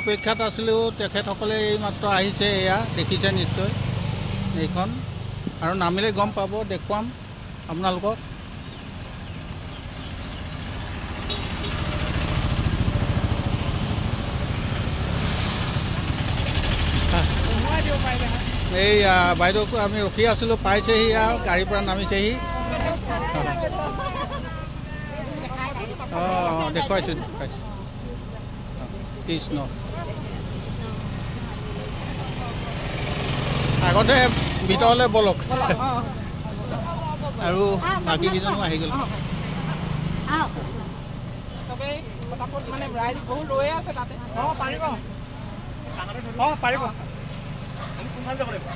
অপেক্ষাত আছিলোঁ তেখেতসকলে এইমাত্ৰ আহিছে এয়া দেখিছে নিশ্চয় এইখন আৰু নামিলে গম পাব দেখুৱাম আপোনালোকক এই বাইদেউক আমি ৰখি আছিলোঁ পাইছেহি আৰু গাড়ীৰ পৰা নামিছেহি অঁ দেখুৱাইছোঁ কৃষ্ণ আগতে ভিতৰলৈ বলক আৰু বাকীকেইজনো আহি গ'ল মানে ৰাইজ বহুত ৰৈ আছে তাতে পাৰিব পাৰিব কোনফালে যাব লাগিব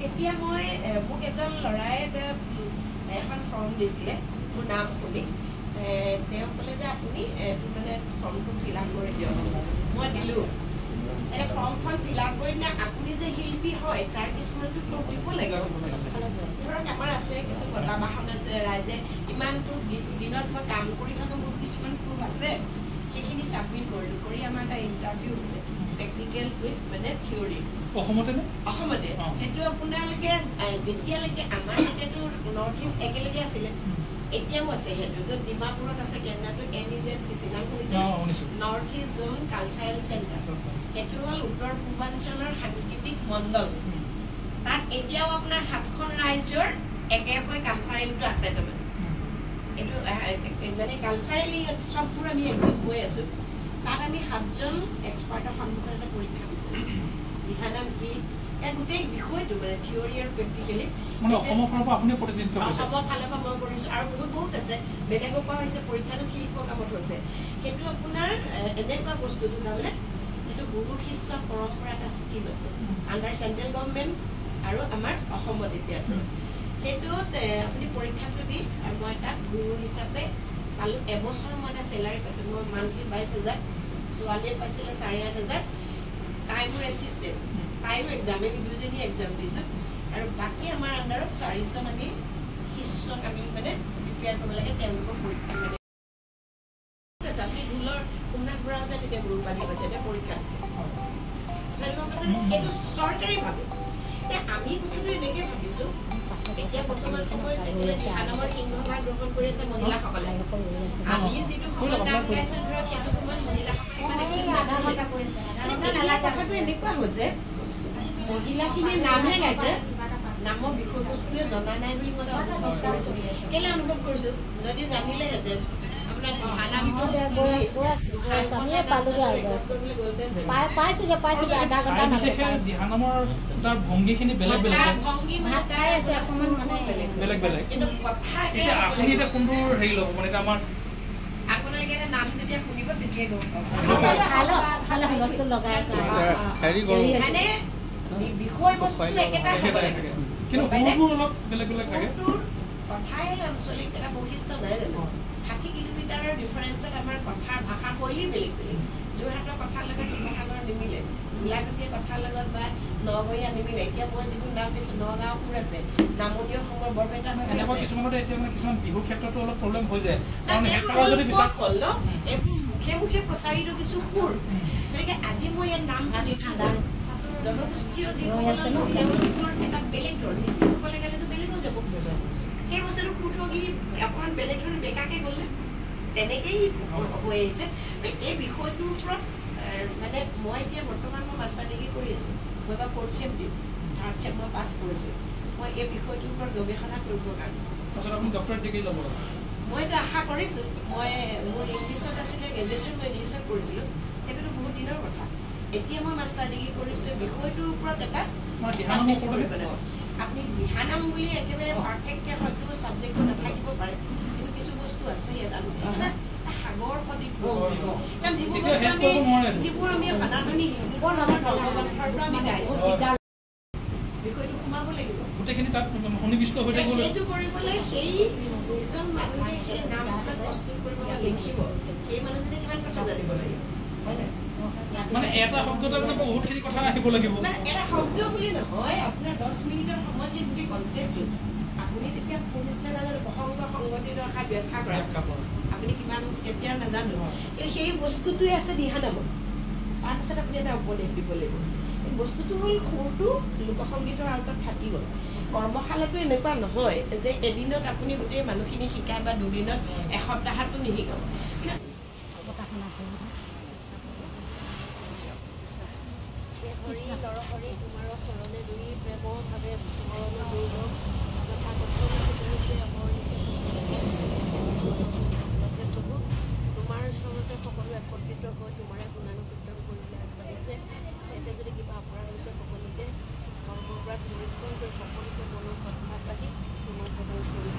তেতিয়া মই মোক এজন ল'ৰাই এখন ফৰ্ম দিছিলে মোৰ নাম শুনি তেওঁ ক'লে যে আপুনি এইটো মানে ফৰ্মটো ফিল আপ কৰি দিয়ক মই দিলোঁ ফৰ্মখন ফিল আপ কৰি দিলে আপুনি যে শিল্পী হয় তাৰ কিছুমানটো প্ৰুফ দিব লাগিব ধৰক আমাৰ আছে কিছু বঁটা বাহন আছে ৰাইজে ইমানটো দিনত মই কাম কৰি থকা মোৰ কিছুমান প্ৰুফ আছে সেইখিনি ছাবমিট কৰিলোঁ কৰি আমাৰ এটা ইণ্টাৰভিউ হৈছে টেকনিকেল উইথ মানে থিয়ৰী অসমতে সেইটো আপোনালোকে যেতিয়ালৈকে আমাৰ এতিয়াতো নৰ্থ ইষ্ট একেলগে আছিলে এতিয়াও আছে সেইটো য'ত ডিমাপুৰত আছে কেন্দ্ৰটো NEZCC নাম শুনিছে নৰ্থ ইষ্ট জোন কালচাৰেল চেণ্টাৰ সেইটো হ'ল উত্তৰ পূৰ্বাঞ্চলৰ সাংস্কৃতিক মণ্ডল তাত এতিয়াও আপোনাৰ 7খন ৰাজ্যৰ একেকৈ কালচাৰেলটো আছে তাৰমানে এইটো মানে কালচাৰেলি চববোৰ আমি একদিন গৈ আছোঁ তাত আমি 7জন এক্সপাৰ্টৰ সন্মুখত এটা পৰীক্ষা দিছোঁ দিহানাম কি ইয়াৰ গোটেই বিষয়টো মানে থিয়ৰী আৰু প্ৰেক্টিকেলি অসমৰ ফালৰ পৰা আপুনি প্ৰতিনিধিত্ব কৰিছে অসমৰ ফালৰ পৰা মই কৰিছোঁ আৰু বহুত আছে বেলেগৰ পৰা হৈছে পৰীক্ষাটো শিল্প কামত হৈছে সেইটো আপোনাৰ এনেকুৱা বস্তুটো তাৰমানে সেইটো গুৰু শিষ্য পৰম্পৰা এটা স্কিম আছে আণ্ডাৰ চেণ্ট্ৰেল গভৰ্ণমেণ্ট আৰু আমাৰ অসমত এতিয়া সেইটোত আপুনি পৰীক্ষাটো দি মই তাত গুৰু হিচাপে পালোঁ এবছৰ মই এটা চেলাৰী পাইছোঁ মই মান্থলি 22,000 ছোৱালীয়ে পাইছিলে 8,500 তাই মোৰ এছিষ্টেণ্ট তাইৰো এক্সাম আমি দুজনী এক্সাম দিছোঁ আৰু বাকী আমাৰ আণ্ডাৰত 4জন আমি শিষ্যক আমি মানে প্ৰিপেয়াৰ কৰিব লাগে তেওঁলোকক পৰীক্ষা মানে আপুনি ঢোলৰ শুনা ঘূৰাও যে তেতিয়া গ্ৰুপ বান্ধি গৈছে এতিয়া পৰীক্ষা দিছে সেইটো চৰকাৰীভাৱে আমি কথাটো এনেকৈ ভাবিছোঁ এতিয়া বৰ্তমান সময়ত দিহানামৰ সিংহভাগ গ্ৰহণ কৰি আছে মহিলাসকলে আমি যিটো সময়ত নাম গাইছোঁ ধৰক সেইটো সময়ত মহিলাসকলে কথাটো এনেকুৱা হৈছে মহিলাখিনিয়ে নামহে গাইছে নামৰ বিষয়বস্তুৱে জনা নাই বুলি মই অনুভৱ কৰিছোঁ কেলে অনুভৱ কৰিছোঁ যদি জানিলেহেঁতেন ভংগীখিনি বেলেগ বেলেগ কোনটো হেৰি ল'ব মানে আমাৰ আপোনালোকে নাম যেতিয়া শুনিব তেতিয়াই বিষয়বস্তু একেটা কিন্তু অলপ বেলেগ বেলেগ থাকে কথাই আঞ্চলিক এটা বৈশিষ্ট্য নাই জানো 60 কিলোমিটাৰৰ ডিফাৰেঞ্চত আমাৰ কথাৰ ভাষা শৈলী বেলেগ বেলেগ যোৰহাটৰ কথাৰ লগত শিৱসাগৰ নিমিলে গোলাঘাটীয়া কথাৰ লগত বা নগৰীয়া নিমিলে এতিয়া মই যিবোৰ নাম দিছোঁ নগাঁও সুৰ আছে নামনি অসমৰ বৰপেটা কিছুমানতে এতিয়া মানে কিছুমান বিহুৰ ক্ষেত্ৰতো অলপ প্ৰব্লেম হৈ যায় এইবোৰ মুখে মুখে প্ৰচাৰিত কিছু সুৰ গতিকে আজি মই ইয়াত নাম জনগোষ্ঠীয় যিসকলৰ এটা বেলেগ ধৰণ মিচিংসকলে গ'লেতো বেলেগ হৈ যাব সেই বস্তুটো সুৰ ঠগি অকণমান বেলেগ ধৰণে বেকাকৈ গ'লে তেনেকেই হৈ আহিছে এই বিষয়টোৰ ওপৰত মানে মই এতিয়া বৰ্তমান মই মাষ্টাৰ ডিগ্ৰী কৰি আছোঁ মই এবাৰ 4th চেম দিম 3rd চেম মই পাছ কৰিছোঁ মই এই বিষয়টোৰ ওপৰত গৱেষণা কৰিবৰ কাৰণে ডক্টৰেট ডিগ্ৰী ল'ব মইতো আশা কৰিছোঁ মই মোৰ ইংলিছত আছিলে গ্ৰেজুৱেশ্যন মই ইংলিছত কৰিছিলোঁ সেইটোতো বহুত দিনৰ কথা এতিয়া মই মাষ্টাৰ ডিগ্ৰী কৰিছোঁ বিষয়টোৰ ওপৰত এটা কৰিব লাগিব আপুনি দিহানাম বুলি একেবাৰে পাৰফেক্টকৈ হয়তো ছাবজেক্টটো নাথাকিব পাৰে কিন্তু কিছু বস্তু আছে ইয়াত এটা সাগৰ সদৃশ বস্তু। কাৰণ যিবোৰ আমি সনাতনী হিন্দুবোৰ আমাৰ ধৰ্মগ্ৰন্থৰ পৰা আমি গাইছো বিষয়টো সোমাব লাগিব গোটেইখিনি তাত সন্নিৱিষ্ট হৈ থাকিব। সেইটো কৰিবলৈ সেই যিজন মানুহে সেই নামখন প্ৰস্তুত কৰিব বা লিখিব সেই মানুহজনে কিমান কথা জানিব লাগিব। মানে এটা শব্দতে মানে বহুতখিনি কথা আহিব লাগিব। এটা শব্দ বুলি নহয়, আপোনাৰ 10 মিনিটৰ সময়ত যে গোটেই কনচেপ্টটো আপুনি তেতিয়া পঢ়িছিলে নাজানো, প্ৰসংগ সংগতি ৰখা ব্যাখ্যা কৰা আপুনি কিমান কেতিয়া নাজানো, কিন্তু সেই বস্তুটোৱে আছে দিহানামত। তাৰপিছত আপুনি এটা উপদেশ দিব লাগিব। এই বস্তুটো হ'ল সুৰটো লোকসংগীতৰ আওতাত থাকিব। কৰ্মশালাটো এনেকুৱা নহয় যে এদিনত আপুনি গোটেই মানুহখিনি শিকায় বা দুদিনত এসপ্তাহতো নিশিকাব। তোমাৰ চৰণে দুই প্ৰেমভাৱে স্মৰণ দুৰ্গ তথা তোমাৰ চৰণতে সকলো একত্ৰিত হৈ তোমাৰে গুণানুকীৰ্তন কৰিবলৈ আগবাঢ়িছে। এতিয়া যদি কিবা অপৰাধ হৈছে সকলোকে কৰ্মৰ পৰা নিৰীক্ষণ কৰি সকলোকে মনৰ কথা পাতি তোমাৰ প্ৰদান কৰিব।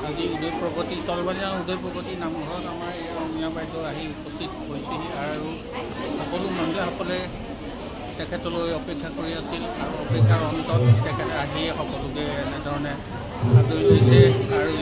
আজি উদয় প্ৰগতি তলবাৰীয়া উদয় প্ৰগতি নামঘৰত আমাৰ এই অমীয়া বাইদেউ আহি উপস্থিত হৈছেহি আৰু সকলো মহিলাসকলে তেখেতলৈ অপেক্ষা কৰি আছিল আৰু অপেক্ষাৰ অন্তত তেখেতে আহিয়ে সকলোকে এনেধৰণে আদৰি লৈছে আৰু